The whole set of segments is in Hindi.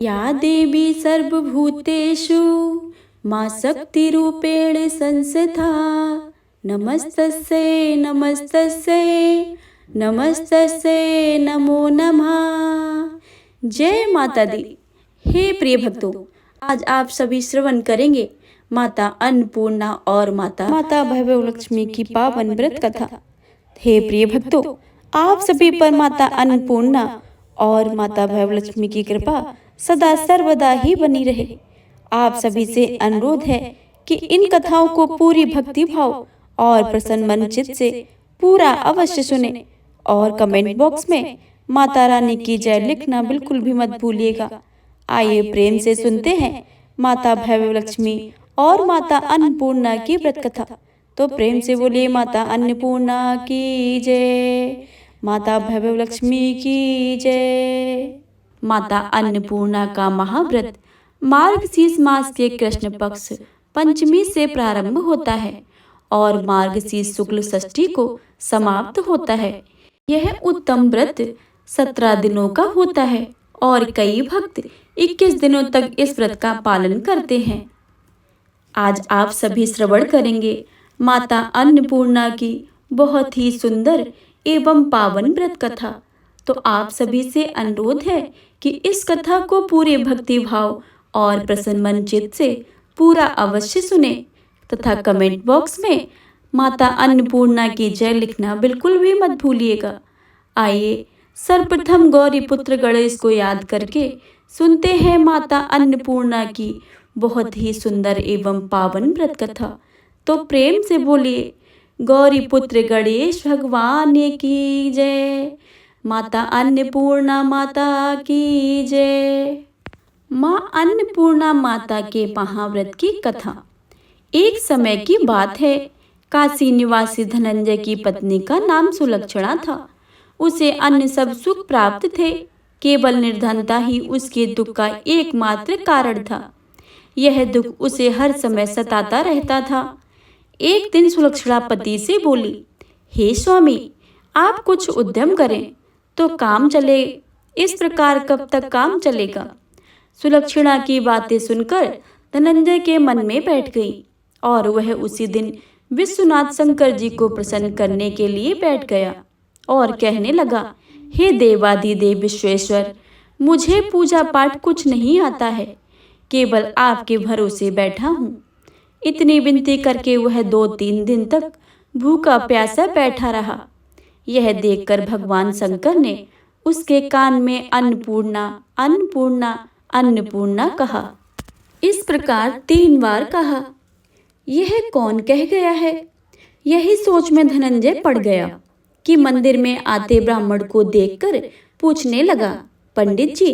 या देवी सर्वभूतेषु मा शक्तिरूपेण संस्था नमस्तस्यै नमस्तस्यै नमस्तस्यै नमो नमः। जय माता दी। हे प्रिय भक्तों, आज आप सभी श्रवण करेंगे माता अन्नपूर्णा और माता भैरव लक्ष्मी की पावन व्रत कथा। हे प्रिय भक्तों, आप सभी पर माता अन्नपूर्णा और माता भैरव लक्ष्मी की कृपा सदा सर्वदा ही बनी रहे। आप सभी से अनुरोध है कि इन कथाओं को पूरी भक्ति भाव और प्रसन्न मन चित्त से पूरा अवश्य सुने और कमेंट बॉक्स में माता रानी की जय लिखना बिल्कुल भी मत भूलिएगा। आइए प्रेम से सुनते हैं माता भैरव लक्ष्मी और माता अन्नपूर्णा की व्रत कथा। तो प्रेम से बोलिए माता अन्नपूर्णा की जय, माता भैरव लक्ष्मी की जय। माता अन्नपूर्णा का महाव्रत मार्गशीर्ष मास के कृष्ण पक्ष पंचमी से प्रारंभ होता है और मार्गशीर्ष शुक्ल षष्ठी को समाप्त होता है। यह उत्तम व्रत 17 दिनों का होता है और कई भक्त 21 दिनों तक इस व्रत का पालन करते हैं। आज आप सभी श्रवण करेंगे माता अन्नपूर्णा की बहुत ही सुंदर एवं पावन व्रत कथा। तो आप सभी से अनुरोध है कि इस कथा को पूरे भक्ति भाव और प्रसन्न मन चित्त से पूरा अवश्य सुने तथा कमेंट बॉक्स में माता अन्नपूर्णा की जय लिखना बिल्कुल भी मत भूलिएगा। आइए सर्वप्रथम गौरी पुत्र गणेश को याद करके सुनते हैं माता अन्नपूर्णा की बहुत ही सुंदर एवं पावन व्रत कथा। तो प्रेम से बोलिए गौरी पुत्र गणेश भगवान की जय, माता अन्नपूर्णा माता की जय। माँ अन्नपूर्णा माता के महाव्रत की कथा। एक समय की बात है, काशी निवासी धनंजय की पत्नी का नाम सुलक्षणा था। उसे अन्य सब सुख प्राप्त थे, केवल निर्धनता ही उसके दुख का एकमात्र कारण था। यह दुख उसे हर समय सताता रहता था। एक दिन सुलक्षणा पति से बोली, हे स्वामी, आप कुछ उद्यम करें तो काम चले, इस प्रकार कब तक काम चलेगा। सुलक्षणा की बातें सुनकर धनंजय के मन में बैठ गई और वह उसी दिन विश्वनाथ शंकर जी को प्रसन्न करने के लिए बैठ गया और कहने लगा, हे देवादिदेव विश्वेश्वर, मुझे पूजा पाठ कुछ नहीं आता है, केवल आपके भरोसे बैठा हूँ। इतनी विनती करके वह 2-3 दिन तक भूखा प्यासा बैठा रहा। यह देखकर भगवान शंकर ने उसके कान में अन्नपूर्णा अन्नपूर्णा अन्नपूर्णा कहा। इस प्रकार 3 बार कहा। यह कौन कह गया है? यही सोच में धनंजय पड़ गया कि मंदिर में आते ब्राह्मण को देखकर पूछने लगा, पंडित जी,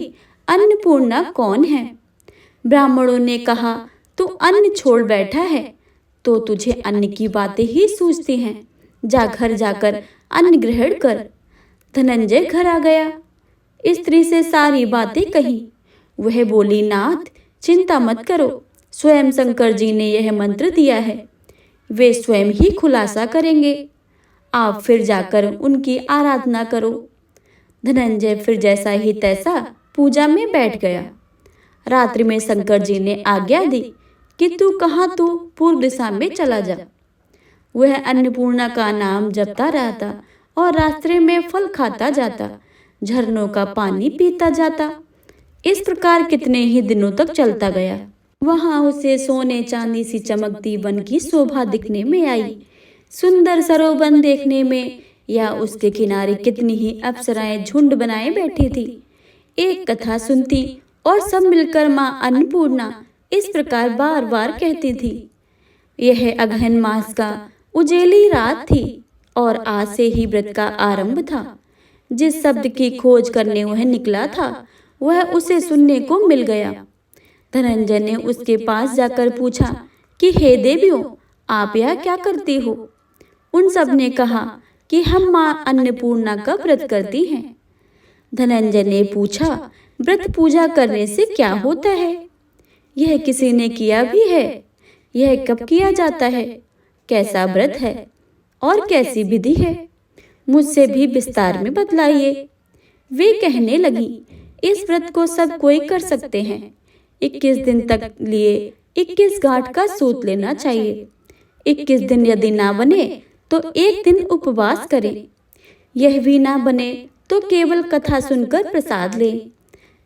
अन्नपूर्णा कौन है? ब्राह्मणों ने कहा, तू अन्न छोड़ बैठा है तो तुझे अन्न की बातें ही सूझती हैं। जा घर जाकर अन्न ग्रहण कर। धनंजय घर आ गया, स्त्री से सारी बातें कही। वह बोली, नाथ, चिंता मत करो, स्वयं शंकर जी ने यह मंत्र दिया है, वे स्वयं ही खुलासा करेंगे। आप फिर जाकर उनकी आराधना करो। धनंजय फिर जैसा ही तैसा पूजा में बैठ गया। रात्रि में शंकर जी ने आज्ञा दी कि तू पूर्व दिशा में चला जा। वह अन्नपूर्णा का नाम जपता रहता और रास्ते में फल खाता जाता, झरनों का पानी पीता जाता। इस प्रकार कितने ही दिनों तक चलता गया। वहां उसे सोने चांदी सी चमकती वन की शोभा दिखने में आई। सुंदर सरोवर देखने में या उसके किनारे कितनी ही अप्सराएं झुंड बनाए बैठी थी। एक कथा सुनती और सब मिलकर माँ अन्नपूर्णा इस प्रकार बार बार कहती थी। यह अगहन मास का उजेली रात थी और आज से ही व्रत का आरंभ था। जिस शब्द की खोज करने वह निकला था, वह उसे सुनने को मिल गया। धनंजय ने उसके पास जाकर पूछा कि हे देवियों, आप यह क्या करती हो? उन सब ने कहा कि हम माँ अन्नपूर्णा का व्रत करती हैं। धनंजय ने पूछा, व्रत पूजा करने से क्या होता है? यह किसी ने किया भी है? यह कब किया जाता है? कैसा व्रत है और कैसी विधि है? मुझसे भी विस्तार में बतलाइए। वे कहने लगी, इस व्रत को सब कोई कर सकते हैं। 21 दिन तक लिए 21 गांठ का सूत लेना चाहिए। 21 दिन यदि ना बने तो एक दिन उपवास करें। यह भी ना बने तो केवल कथा सुनकर प्रसाद लें।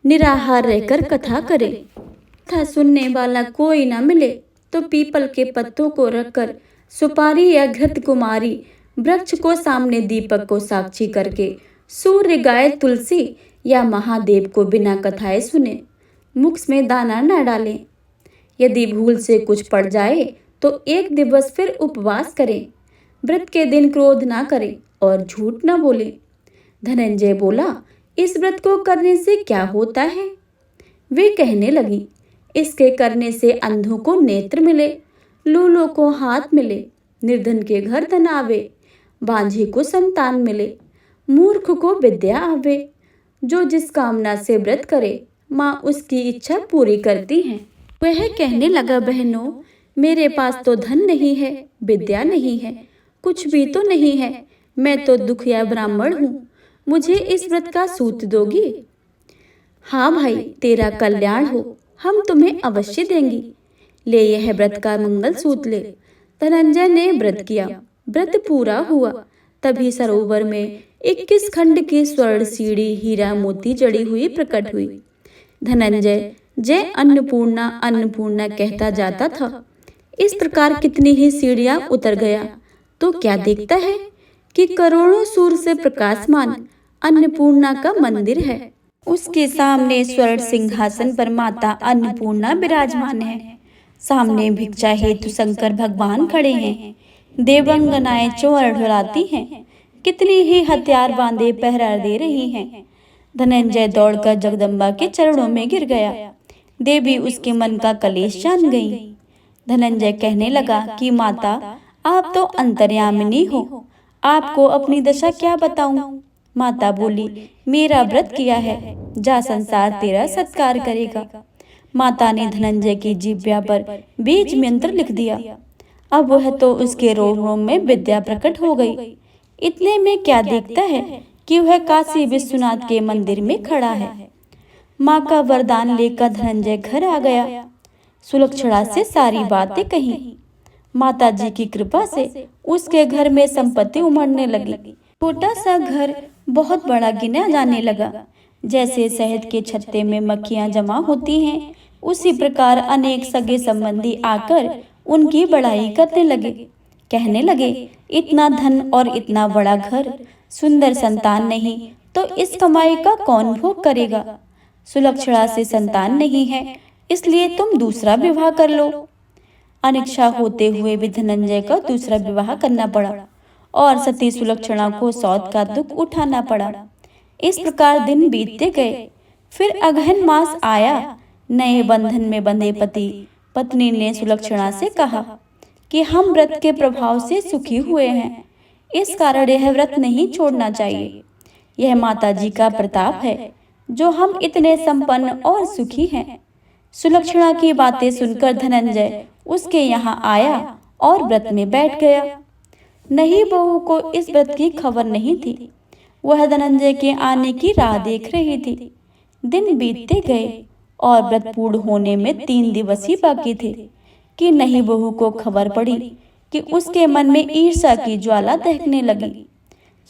निराहार रहकर कथा करें। कथा सुनने वाला कोई ना मिले तो पीपल के पत्तों को रखकर सुपारी या घृत कुमारी वृक्ष को सामने दीपक को साक्षी करके सूर्य, गाय, तुलसी या महादेव को बिना कथाएं सुने मुख में दाना न डालें। यदि भूल से कुछ पड़ जाए तो एक दिवस फिर उपवास करें। व्रत के दिन क्रोध ना करें और झूठ न बोले। धनंजय बोला, इस व्रत को करने से क्या होता है? वे कहने लगी, इसके करने से अंधों को नेत्र मिले, लूलों को हाथ मिले, निर्धन के घर धन आवे, बांझे को संतान मिले, मूर्ख को विद्या आवे। जो जिस कामना से व्रत करे माँ उसकी इच्छा पूरी करती है। वह कहने लगा, बहनों, मेरे पास तो धन नहीं है, विद्या नहीं है, कुछ भी तो नहीं है। मैं तो दुखिया ब्राह्मण हूँ, मुझे इस व्रत का सूत दोगी? हाँ भाई, तेरा कल्याण हो, हम तुम्हें अवश्य देंगी। ले यह व्रत का मंगल सूत ले। धनंजय ने व्रत किया। व्रत पूरा हुआ। तभी सरोवर में 21 खंड की स्वर्ण सीढ़ी हीरा मोती जड़ी हुई प्रकट हुई। धनंजय जय अन्नपूर्णा अन्नपूर्णा कहता जाता था। इस प्रकार कितनी ही सीढ़ियां उतर गया तो क्या देखता है कि करोड़ों सूर्य से प्रकाशमान अन्नपूर्णा का मंदिर है। उसके सामने स्वर्ण सिंहासन पर माता अन्नपूर्णा विराजमान है। सामने भिक्षा हेतु शंकर भगवान खड़े हैं। देवंगनाएं चोर ढुलाती हैं। कितनी ही हथियार बांधे पहरा दे रही हैं। धनंजय दौड़कर जगदम्बा के चरणों में गिर गया। देवी उसके मन का कलेश जान गई। धनंजय कहने लगा कि माता, आप तो अंतर्यामिनी हो, आपको अपनी दशा क्या बताऊं? माता बोली, मेरा व्रत किया है, जा संसार तेरा सत्कार करेगा। माता ने धनंजय की जिह्वा पर बीज मंत्र लिख दिया। अब वह तो उसके रोम रोम में विद्या प्रकट हो गई। इतने में क्या देखता है कि वह काशी विश्वनाथ के मंदिर में खड़ा है। माँ का वरदान लेकर धनंजय घर आ गया। सुलक्षणा से सारी बातें कही। माता जी की कृपा से उसके घर में संपत्ति उमड़ने लगी। छोटा सा घर बहुत बड़ा गिना जाने लगा। जैसे शहद के छत्ते में मक्खियां जमा होती हैं, उसी प्रकार अनेक सगे संबंधी आकर उनकी बड़ाई करने लगे। कहने लगे, इतना धन और इतना बड़ा घर, सुंदर संतान नहीं तो इस कमाई का कौन भोग करेगा? सुलक्षणा से संतान नहीं है, इसलिए तुम दूसरा विवाह कर लो। अनिच्छा होते हुए भी धनंजय का दूसरा विवाह करना पड़ा और सती सुलक्षणा को सौत का दुख उठाना पड़ा। इस प्रकार दिन बीतते गए। फिर अगहन मास आया। नए बंधन में बंधे पति पत्नी ने सुलक्षणा से कहा कि हम व्रत के प्रभाव से सुखी हुए हैं, इस कारण यह व्रत नहीं छोड़ना चाहिए। यह माता जी का प्रताप है जो हम इतने संपन्न और सुखी हैं। सुलक्षणा की बातें सुनकर धनंजय उसके यहाँ आया और व्रत में बैठ गया। नहीं बहू को इस व्रत की खबर नहीं थी। वह धनंजय के आने की राह देख रही थी। दिन बीतते गए और व्रत पूर्ण होने में 3 दिवस ही बाकी थे कि नहीं बहू को खबर पड़ी कि उसके मन में ईर्ष्या की ज्वाला दहकने लगी।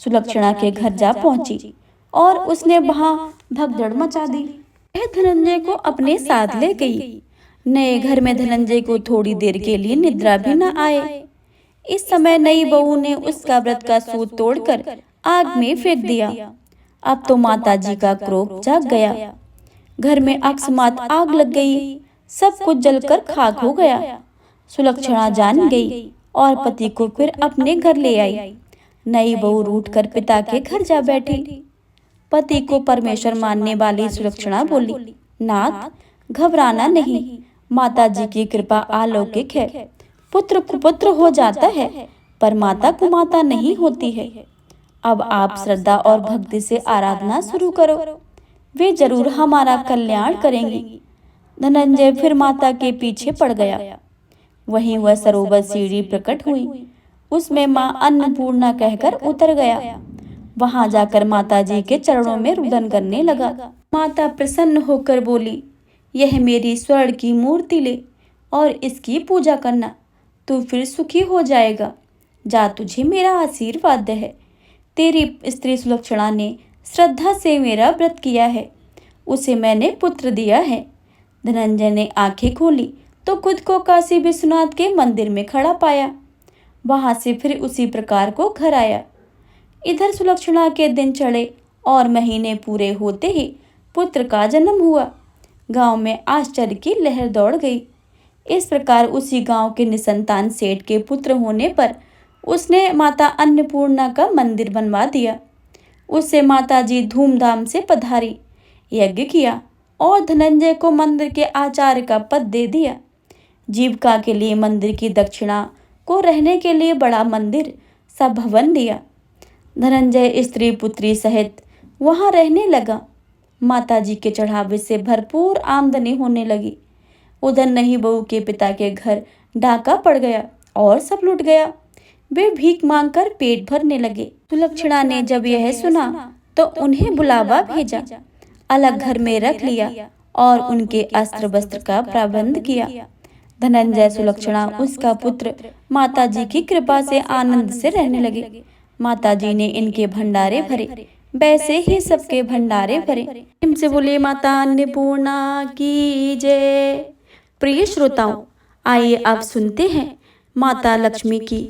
सुलक्षणा के घर जा पहुंची और उसने वहां भगदड़ मचा दी। वह धनंजय को अपने साथ ले गई। नए घर में धनंजय को थोड़ी देर के लिए निद्रा भी न आए। इस समय नई बहू ने उसका व्रत का सूत तोड़कर आग में फेंक दिया। अब तो माता जी का क्रोध जाग गया। घर में अकस्मात आग लग गई। सब कुछ जलकर खाक हो गया। सुलक्षणा जान गई और पति को फिर अपने घर ले आई। नई बहू रूठकर पिता के घर जा बैठी। पति को परमेश्वर मानने वाली सुलक्षणा बोली, नाथ, घबराना नहीं, माता जी की कृपा अलौकिक है। पुत्र कुपुत्र हो जाता है पर माता कुमाता नहीं होती है। अब आप श्रद्धा और भक्ति से आराधना शुरू करो, वे जरूर हमारा कल्याण करेंगी। धनंजय फिर माता के पीछे पड़ गया। वहीं वह सरोवर सीढ़ी प्रकट हुई। उसमें माँ अन्नपूर्णा कहकर उतर गया। वहां जाकर माता जी के चरणों में रुदन करने लगा। माता प्रसन्न होकर बोली, यह मेरी स्वर्ण की मूर्ति ले और इसकी पूजा करना, तू फिर सुखी हो जाएगा। जा, तुझे मेरा आशीर्वाद है। तेरी स्त्री सुलक्षणा ने श्रद्धा से मेरा व्रत किया है, उसे मैंने पुत्र दिया है। धनंजय ने आंखें खोली तो खुद को काशी विश्वनाथ के मंदिर में खड़ा पाया। वहां से फिर उसी प्रकार को घर आया। इधर सुलक्षणा के दिन चढ़े और महीने पूरे होते ही पुत्र का जन्म हुआ। गांव में आश्चर्य की लहर दौड़ गई। इस प्रकार उसी गांव के निसंतान सेठ के पुत्र होने पर उसने माता अन्नपूर्णा का मंदिर बनवा दिया। उससे माता जी धूमधाम से पधारी, यज्ञ किया और धनंजय को मंदिर के आचार्य का पद दे दिया। जीविका के लिए मंदिर की दक्षिणा को रहने के लिए बड़ा मंदिर सा भवन दिया। धनंजय स्त्री पुत्री सहित वहां रहने लगा। माता जी के चढ़ावे से भरपूर आमदनी होने लगी। उधर नहीं बहू के पिता के घर डाका पड़ गया और सब लुट गया। वे भीख मांगकर पेट भरने लगे। सुलक्षणा ने जब यह सुना तो उन्हें बुलावा भेजा, अलग घर में रख लिया और उनके अस्त्र वस्त्र का प्रबंध किया। धनंजय, सुलक्षणा, उसका पुत्र माता जी की कृपा से आनंद से रहने लगे। माता जी ने इनके भंडारे भरे, वैसे ही सबके भंडारे भरे। इनसे बोले माता अन्नपूर्णा की जय। प्रिय श्रोताओं, आइए आप सुनते हैं माता लक्ष्मी की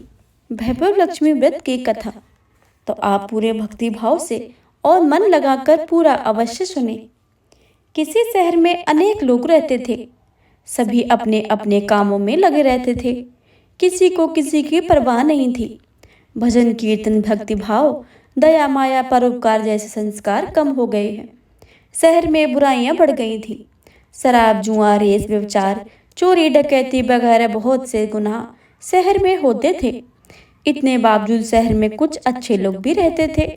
वैभव लक्ष्मी व्रत की कथा। तो आप पूरे भक्ति भाव से और मन लगाकर पूरा अवश्य सुने। किसी शहर में अनेक लोग रहते थे। सभी अपने अपने कामों में लगे रहते थे। किसी को किसी की परवाह नहीं थी। भजन कीर्तन, भक्ति भाव, दया माया, परोपकार जैसे संस्कार कम हो गए हैं। शहर में बुराइयां बढ़ गई थी। शराब, जुआ, रेस, व्यभिचार, चोरी, डकैती वगैरह बहुत से गुनाह शहर में होते थे। इतने बावजूद शहर में कुछ अच्छे लोग भी रहते थे।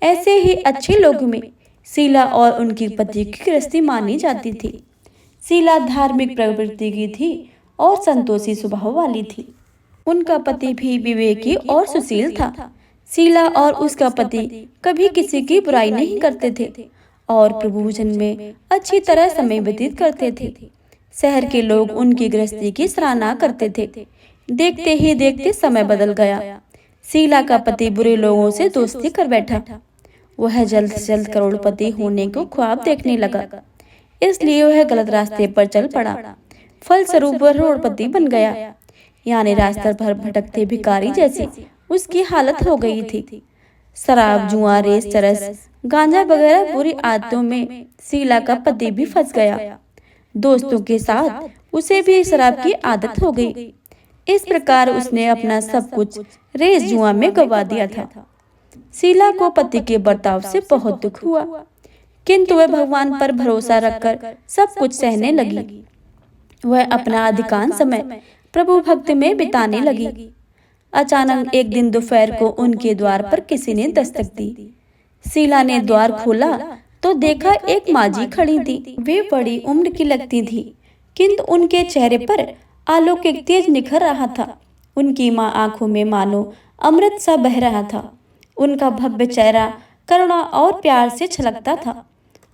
ऐसे ही अच्छे लोगों में शीला और उनकी पति की गृहस्थी मानी जाती थी। शीला धार्मिक प्रवृत्ति की थी और संतोषी स्वभाव वाली थी। उनका पति भी विवेकी और सुशील था। शीला और उसका पति कभी किसी की बुराई नहीं करते थे और प्रभु भजन में अच्छी तरह समय व्यतीत करते थे। शहर के लोग उनकी गृहस्थी की सराहना करते थे। देखते ही देखते समय बदल गया। शीला का पति बुरे लोगों से दोस्ती कर बैठा। वह जल्द से जल्द करोड़पति होने को ख्वाब देखने लगा, इसलिए वह गलत रास्ते पर चल पड़ा। फलस्वरूप वह करोड़पति बन गया। यानी रास्ते भर भटकते भिखारी जैसी उसकी हालत हो गई थी। शराब, जुआ, रेस, चरस, गांजा वगैरह बुरी आदतों में शीला का पति भी फंस गया। दोस्तों के साथ उसे भी शराब की आदत हो गई। इस प्रकार उसने अपना सब कुछ रेस, जुआ में गवा दिया था। शीला को पति के बर्ताव से बहुत दुख हुआ, किंतु वह भगवान पर भरोसा रखकर सब कुछ सहने लगी। वह अपना अधिकांश समय प्रभु भक्ति में बिताने लगी। अचानक एक दिन दोपहर को उनके द्वार पर किसी ने दस्तक दी। शीला ने द्वार खोला तो देखा एक माजी खड़ी थी। वे बड़ी उम्र की लगती थी, किंतु उनके चेहरे पर अलौकिक तेज निखर रहा था। उनकी माँ आंखों में मानो अमृत सा बह रहा था। उनका भव्य चेहरा करुणा और प्यार से छलकता था।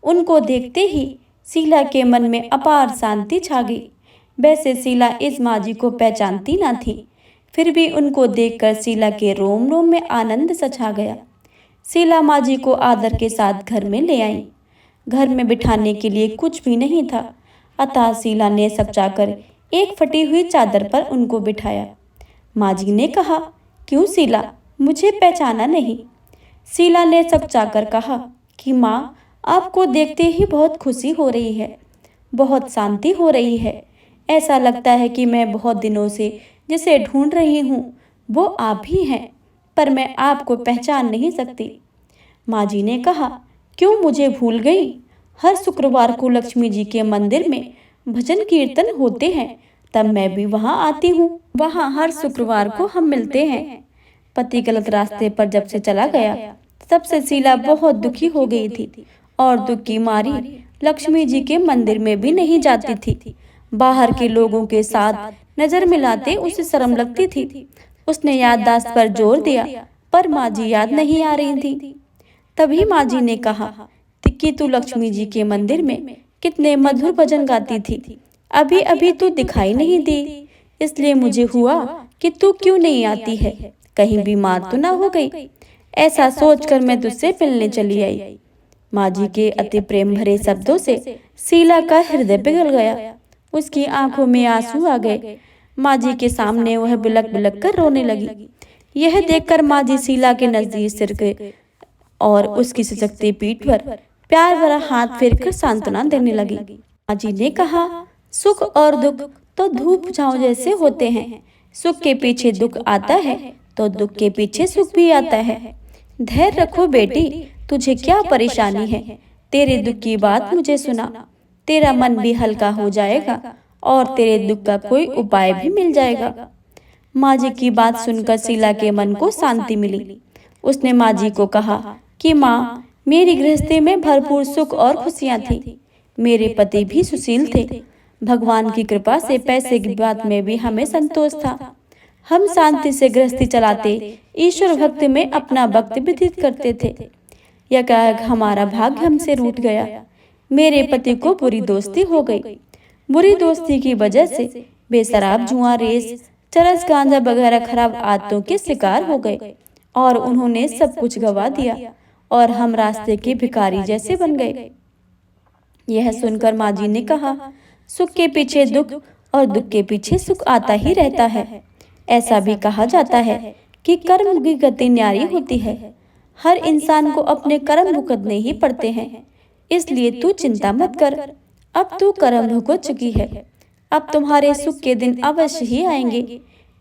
उनको देखते ही शीला के मन में अपार शांति छा गई। वैसे शीला इस माजी को पहचानती न थी, फिर भी उनको देखकर शीला के रोम रोम में आनंद सा छा गया। शीला माजी को आदर के साथ घर में ले आई। घर में बिठाने के लिए कुछ भी नहीं था, अतः शीला ने सकचाकर एक फटी हुई चादर पर उनको बिठाया। माजी ने कहा, क्यों शीला, मुझे पहचाना नहीं? शीला ने सकचाकर कहा कि माँ, आपको देखते ही बहुत खुशी हो रही है, बहुत शांति हो रही है। ऐसा लगता है कि मैं बहुत दिनों से जिसे ढूंढ रही हूँ वो आप ही हैं, पर मैं आपको पहचान नहीं सकती। माजी ने कहा, क्यों मुझे भूल गई? हर शुक्रवार को लक्ष्मी जी के मंदिर में भजन कीर्तन होते हैं, तब मैं भी वहाँ आती हूँ। वहाँ हर शुक्रवार को हम मिलते हैं। पति गलत रास्ते पर जब से चला गया, तब से शीला बहुत दुखी हो गई थी और दुख की मारी लक्ष्मी जी के मंदिर में भी नहीं जाती थी। बाहर के लोगों के साथ नजर मिलाते उसे शर्म लगती थी। उसने याददाश्त पर जोर दिया, पर माँ जी याद नहीं आ रही थी। तभी माँ जी ने कहा कि तू लक्ष्मी जी के मंदिर में कितने मधुर भजन गाती थी। अभी अभी तू दिखाई नहीं दी, इसलिए मुझे हुआ कि तू क्यों नहीं आती है, कहीं बीमार तो ना हो गई। ऐसा सोचकर मैं तुझसे मिलने चली आई। माँ जी के अति प्रेम भरे शब्दों से शीला का हृदय पिघल गया। उसकी आंखों में आंसू आ गए। माँ जी के सामने वह बिलक बिलक कर रोने लगी। यह देखकर माँ जी शीला के नजदीक सिर गए और उसकी सजगती पीठ पर प्यार भरा हाथ फेरकर सांत्वना देने लगी। माँ जी ने कहा, सुख और दुख तो धूप छांव जैसे होते हैं। सुख के पीछे दुख आता है तो दुख के पीछे सुख भी आता है। धैर्य रखो बेटी, तुझे क्या परेशानी है? तेरे दुख की बात मुझे सुना, तेरा मन भी हल्का हो जाएगा और तेरे दुख का कोई उपाय भी मिल जाएगा। माँ जी की बात सुनकर शीला के मन को शांति मिली। उसने माँ जी को कहा कि माँ, मेरी गृहस्थी में भरपूर सुख और खुशियाँ थी। मेरे पति भी सुशील थे। भगवान की कृपा से पैसे की बात में भी हमें संतोष था। हम शांति से गृहस्थी चलाते, ईश्वर भक्ति में अपना वक्त व्यतीत करते थे। यह क्या हमारा भाग्य हमसे रूठ गया। मेरे पति को बुरी दोस्ती हो गई। बुरी दोस्ती की वजह से वे शराब, जुआ, रेस, चरस, गांजा वगैरह खराब आदतों के शिकार हो गए और उन्होंने सब कुछ गवा दिया और हम रास्ते के भिखारी जैसे बन गए। यह सुनकर माँ जी ने कहा, सुख के पीछे दुख और दुख के पीछे सुख आता ही रहता है। ऐसा भी कहा जाता है कि कर्म की गति न्यारी होती है। हर इंसान को अपने कर्म भुगतने ही पड़ते हैं, इसलिए तू चिंता मत कर। अब तू कर्म भुगत चुकी है, अब तुम्हारे सुख के दिन अवश्य ही आएंगे।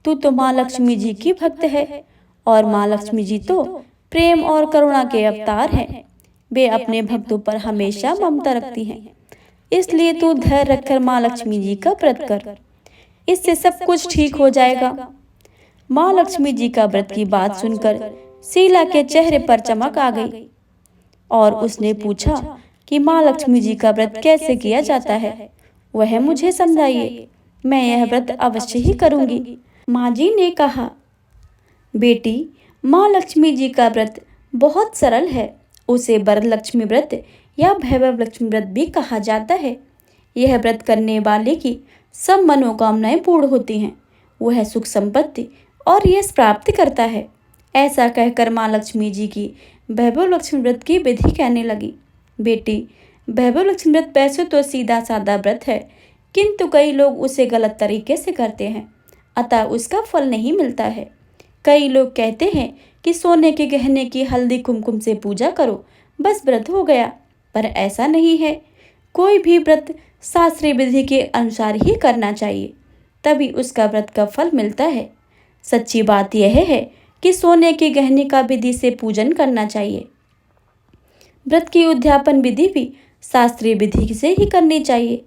तू तो माँ लक्ष्मी जी की भक्त है और माँ लक्ष्मी जी तो प्रेम और करुणा के अवतार हैं। वे अपने भक्तों पर हमेशा ममता रखती हैं। इसलिए तू धैर्य रखकर माँ लक्ष्मी जी का व्रत कर, इससे सब कुछ ठीक हो जाएगा। माँ लक्ष्मी जी का व्रत की बात सुनकर शीला के चेहरे पर चमक आ गई और उसने पूछा कि माँ लक्ष्मी जी का व्रत कैसे किया जाता है, वह मुझे समझाइए, मैं यह व्रत अवश्य ही करूंगी। माँ जी ने कहा, बेटी, माँ लक्ष्मी जी का व्रत बहुत सरल है। उसे वरलक्ष्मी व्रत या भैरव लक्ष्मी व्रत भी कहा जाता है। यह व्रत करने वाले की सब मनोकामनाएं पूर्ण होती हैं। वह सुख संपत्ति और यश प्राप्त करता है। ऐसा कहकर माँ लक्ष्मी जी की वैभव लक्ष्मी व्रत की विधि कहने लगी। बेटी, वैभव लक्ष्मी व्रत वैसे तो सीधा साधा व्रत है, किंतु कई लोग उसे गलत तरीके से करते हैं, अतः उसका फल नहीं मिलता है। कई लोग कहते हैं कि सोने के गहने की हल्दी कुमकुम से पूजा करो, बस व्रत हो गया, पर ऐसा नहीं है। कोई भी व्रत शास्त्रीय विधि के अनुसार ही करना चाहिए, तभी उसका व्रत का फल मिलता है। सच्ची बात यह है कि सोने के गहने का विधि से पूजन करना चाहिए। व्रत की उद्यापन विधि भी शास्त्रीय विधि से ही करनी चाहिए।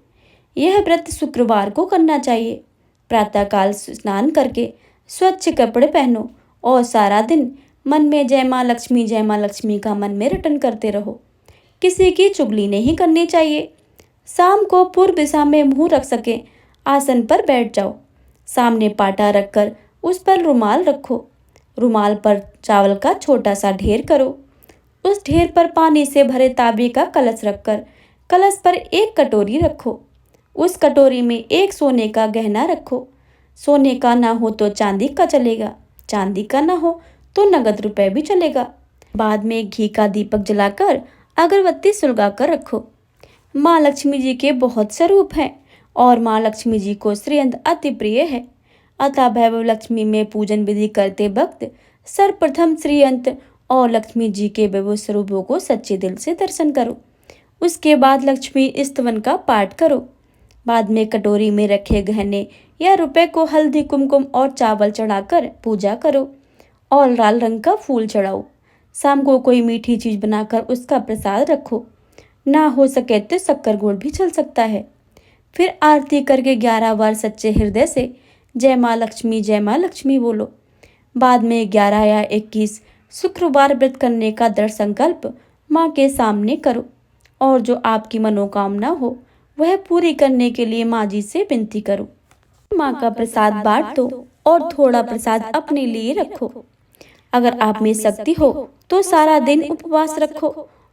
यह व्रत शुक्रवार को करना चाहिए। प्रातःकाल स्नान करके स्वच्छ कपड़े पहनो और सारा दिन मन में जय माँ लक्ष्मी का मन में रटन करते रहो। किसी की चुगली नहीं करनी चाहिए। शाम को पूर्व दिशा में मुंह रख सके आसन पर बैठ जाओ। सामने पाटा रखकर उस पर रुमाल रखो। रुमाल पर चावल का छोटा सा ढेर करो। उस ढेर पर पानी से भरे तांबे का कलश रखकर कलश पर एक कटोरी रखो। उस कटोरी में एक सोने का गहना रखो। सोने का ना हो तो चांदी का चलेगा, चांदी का ना हो तो नगद रुपए भी चलेगा। बाद में घी का दीपक जलाकर अगरबत्ती सुलगाकर रखो। माँ लक्ष्मी जी के बहुत स्वरूप हैं और माँ लक्ष्मी जी को श्रीयंत्र अति प्रिय है, अतः वैभव लक्ष्मी में पूजन विधि करते वक्त सर्वप्रथम श्रीयंत्र और लक्ष्मी जी के वैभव स्वरूपों को सच्चे दिल से दर्शन करो। उसके बाद लक्ष्मी स्तवन का पाठ करो। बाद में कटोरी में रखे गहने या रुपए को हल्दी कुमकुम और चावल चढ़ाकर पूजा करो और लाल रंग का फूल चढ़ाओ। शाम को कोई मीठी चीज बनाकर उसका प्रसाद रखो। ना हो सके तो शक्कर गुड़ भी चल सकता है। फिर आरती करके 11 बार सच्चे हृदय से जय माँ लक्ष्मी बोलो। बाद में 11 या 21 शुक्रवार व्रत करने का दृढ़ संकल्प माँ के सामने करो और जो आपकी मनोकामना हो वह पूरी करने के लिए माँ जी से विनती करो। माँ का प्रसाद बांट दो और थोड़ा प्रसाद अपने लिए रखो। अगर आप में शक्ति हो तो सारा दिन उपवास रखो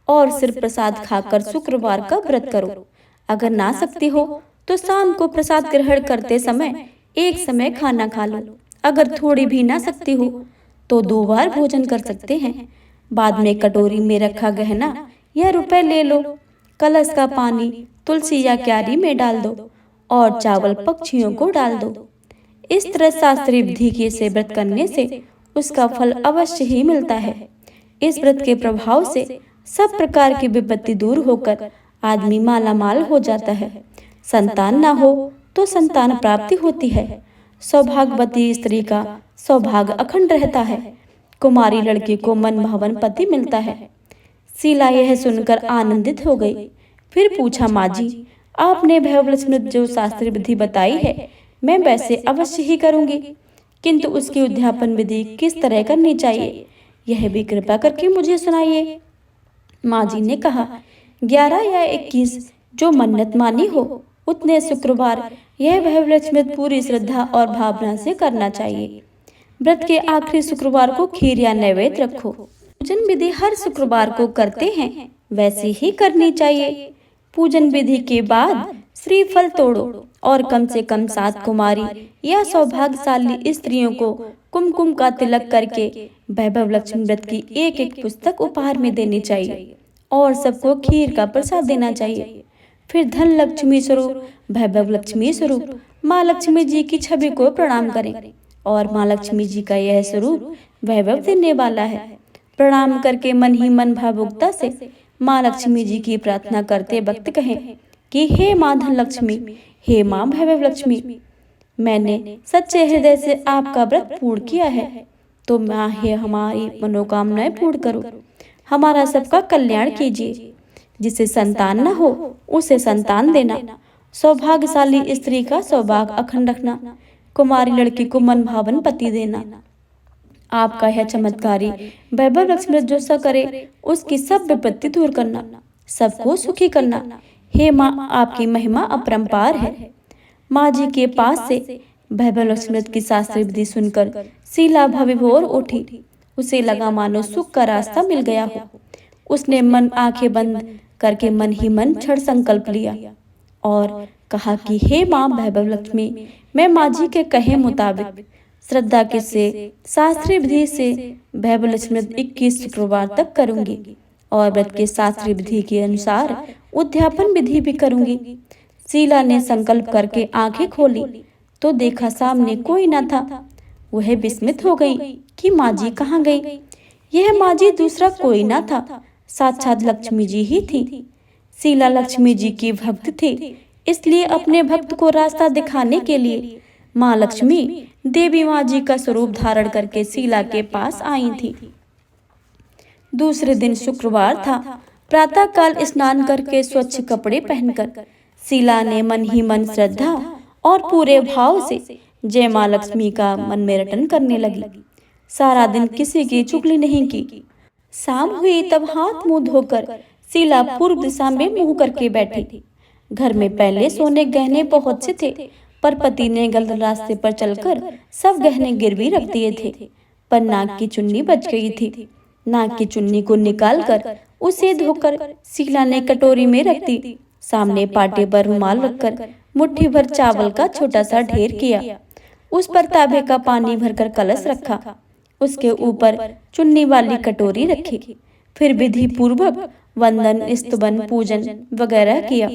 और सिर्फ प्रसाद खाकर शुक्रवार का व्रत करो। अगर ना सकती हो तो शाम को प्रसाद ग्रहण करते समय एक समय खाना खा लो। अगर थोड़ी भी ना सकती हो तो 2 बार भोजन कर सकते हैं। बाद में कटोरी में रखा गहना या रुपए ले लो। कलश का पानी तुलसी या क्यारी में डाल दो और चावल पक्षियों को डाल दो। इस तरह शास्त्रीय विधि से व्रत करने से उसका फल अवश्य ही मिलता है। इस व्रत के प्रभाव से सब प्रकार की विपत्ति दूर होकर आदमी माला माल हो जाता है। संतान ना हो तो संतान प्राप्ति होती है। सौभाग्यवती स्त्री का सौभाग्य अखंड रहता है। कुमारी लड़की को मन भावन पति मिलता है। शीला यह सुनकर आनंदित हो गई। फिर पूछा, माँ जी, आपने भैरवलक्ष्मी जो शास्त्रीय विधि बताई है मैं वैसे अवश्य ही करूंगी, किंतु उसकी उद्यापन विधि किस तरह करनी चाहिए यह भी कृपा करके मुझे सुनाइए। माँ जी ने कहा, 11 या 21 जो मन्नत मानी हो उतने शुक्रवार यह भैरवलक्ष्मी पूरी श्रद्धा और भावना से करना चाहिए। व्रत के आखिरी शुक्रवार को खीर या नैवेद्य रखो। पूजन विधि हर शुक्रवार को करते हैं वैसी ही करनी चाहिए। पूजन विधि के बाद श्रीफल तोड़ो और कम से कम 7 कुमारी या सौभाग्यशाली स्त्रियों को कुमकुम का तिलक करके वैभव लक्ष्मी व्रत की एक पुस्तक उपहार में देनी चाहिए और सबको खीर का प्रसाद देना चाहिए। फिर धन लक्ष्मी स्वरूप वैभव लक्ष्मी स्वरूप माँ लक्ष्मी जी की छवि को प्रणाम करें और माँ लक्ष्मी जी का यह स्वरूप वैभव देने वाला है। प्रणाम करके मन ही मन भावुकता से माँ लक्ष्मी जी की प्रार्थना करते वक्त कहें कि हे माँ धन लक्ष्मी, हे माँ वैभव लक्ष्मी, मैंने सच्चे हृदय से आपका व्रत पूर्ण किया है, तो माँ हे हमारी मनोकामनाएं पूर्ण करो, हमारा सबका कल्याण कीजिए। जिसे संतान न हो उसे संतान देना, सौभाग्यशाली स्त्री का सौभाग्य अखंड रखना, कुमारी लड़की को मन भावन पति देना। आपका यह चमत्कारी वैभव लक्ष्मी जो सा करे उसकी सब विपत्ति दूर करना, सबको सुखी करना। हे माँ, आपकी महिमा अपरंपार है। माँ जी के पास से वैभव लक्ष्मी की शास्त्रीय विधि सुनकर शीला भविभोर उठी। उसे लगा मानो सुख का रास्ता मिल गया हो। उसने मन आंखें बंद करके मन ही मन दृढ़ संकल्प लिया और कहा कि हे माँ वैभव लक्ष्मी, मैं माँ जी के कहे मुताबिक श्रद्धा के से शास्त्रीय विधि से वैभव लक्ष्मी 21 शुक्रवार तक करूंगी और व्रत के शास्त्रीय विधि के अनुसार उद्यापन विधि भी करूंगी। शीला ने संकल्प करके आंखें खोली तो देखा सामने कोई न था। वह विस्मित हो गई कि माँ जी कहाँ गई। यह माँ जी दूसरा कोई न था, साक्षात लक्ष्मी जी ही थी। शीला लक्ष्मी जी की भक्त थी, इसलिए अपने भक्त को रास्ता दिखाने के लिए माँ लक्ष्मी देवी माँ जी का स्वरूप धारण करके शीला के पास आई थी। दूसरे दिन शुक्रवार था। प्रातः काल स्नान करके स्वच्छ कपड़े पहनकर शीला ने मन ही मन श्रद्धा और पूरे भाव से जय माँ लक्ष्मी का मन में रटन करने लगी। सारा दिन किसी की चुगली नहीं की। शाम हुई तब हाथ मुंह धोकर शीला पूर्व दिशा में मुंह करके बैठी। घर में पहले सोने गहने बहुत से थे, पर पति ने गलत रास्ते पर चलकर सब गहने गिरवी रख दिए थे। पर नाक की चुन्नी बच गई थी। नाक की चुन्नी को निकालकर उसे धोकर शीला ने कटोरी में रख दी। सामने पाटे पर रुमाल रखकर मुट्ठी भर चावल का छोटा सा ढेर किया। उस पर तांबे का पानी भरकर कलश रखा। उसके ऊपर चुन्नी वाली कटोरी रखी। फिर विधि पूर्वक वंदन, स्तुवन, पूजन वगैरह किया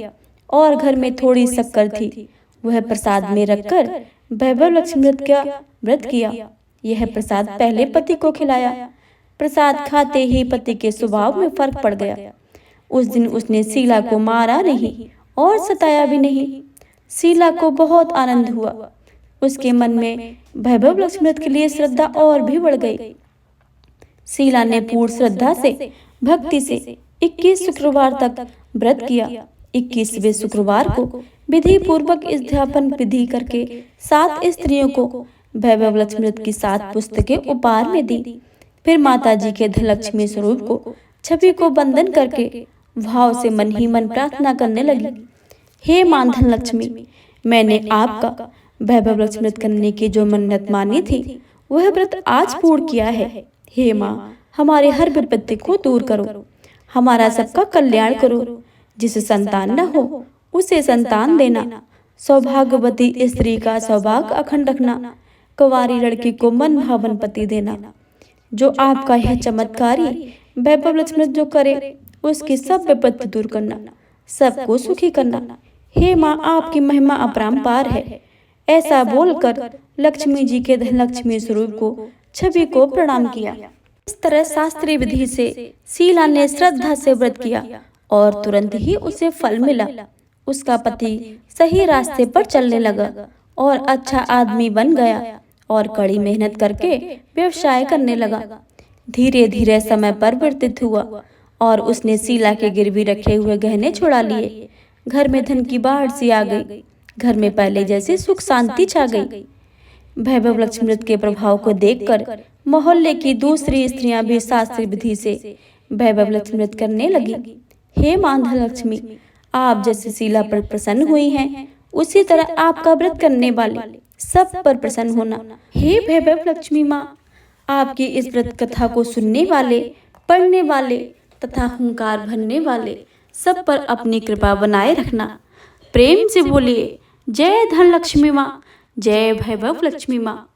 और घर में थोड़ी शक्कर थी, वह प्रसाद में रखकर वैभव लक्ष्मी व्रत किया। यह प्रसाद पहले पति को खिलाया। प्रसाद खाते ही पति के स्वभाव में फर्क पड़ गया। उस दिन उसने शीला को मारा नहीं और सताया भी नहीं। शीला को बहुत आनंद हुआ। उसके मन में वैभव लक्ष्मी के लिए श्रद्धा और भी बढ़ गई। शीला ने पूर्ण श्रद्धा से भक्ति से 21 शुक्रवार तक व्रत किया। 21वें शुक्रवार को विधि पूर्वक उद्यापन विधि करके 7 स्त्रियों को वैभव लक्ष्मी की 7 पुस्तकें उपहार में दी। फिर माता जी के धनलक्ष्मी स्वरूप को छवि को बंधन करके भाव से मन ही मन प्रार्थना करने लगी। हे मां धनलक्ष्मी, मैंने आपका वैभव लक्ष्मी करने की जो मन्नत मानी थी वह व्रत आज पूर्ण किया है। हे माँ, हमारे हर विपत्ति को दूर करो, हमारा सबका कल्याण करो। जिसे संतान न हो उसे संतान देना। सौभाग्यवती स्त्री का सौभाग्य अखंड रखना। कुंवारी लड़की को मन भावन पति देना। जो आपका यह चमत्कारी वैभव लक्ष्मी जो करे उसकी सब विपत्ति दूर करना, सबको सुखी करना। हे माँ, आपकी महिमा अपरंपार है। ऐसा बोलकर लक्ष्मी जी के धनलक्ष्मी स्वरूप को छवि को प्रणाम किया। इस तरह शास्त्रीय विधि से शीला ने श्रद्धा से व्रत किया और तुरंत ही उसे फल मिला। उसका पति सही रास्ते पर चलने लगा और अच्छा आदमी बन गया और कड़ी मेहनत करके व्यवसाय करने लगा। धीरे धीरे समय पर व्यतीत हुआ और उसने शीला के गिरवी रखे हुए गहने छुड़ा लिए। घर में धन की बाढ़ सी आ गई। घर में पहले जैसे सुख शांति छा गई। वैभव लक्ष्मी व्रत के प्रभाव को देखकर मोहल्ले की दूसरी स्त्रियां भी शास्त्रीय विधि से वैभव लक्ष्मी व्रत करने लगी। हे मां धनलक्ष्मी, आप जैसे शीला पर प्रसन्न हुई हैं, उसी तरह आपका व्रत करने वाले सब पर प्रसन्न होना। हे वैभव लक्ष्मी माँ, आपकी इस व्रत कथा को सुनने वाले, पढ़ने वाले तथा हुंकार भरने वाले सब पर अपनी कृपा बनाए रखना। प्रेम से बोलिए जय धनलक्ष्मी माँ, जय वैभव लक्ष्मी माँ।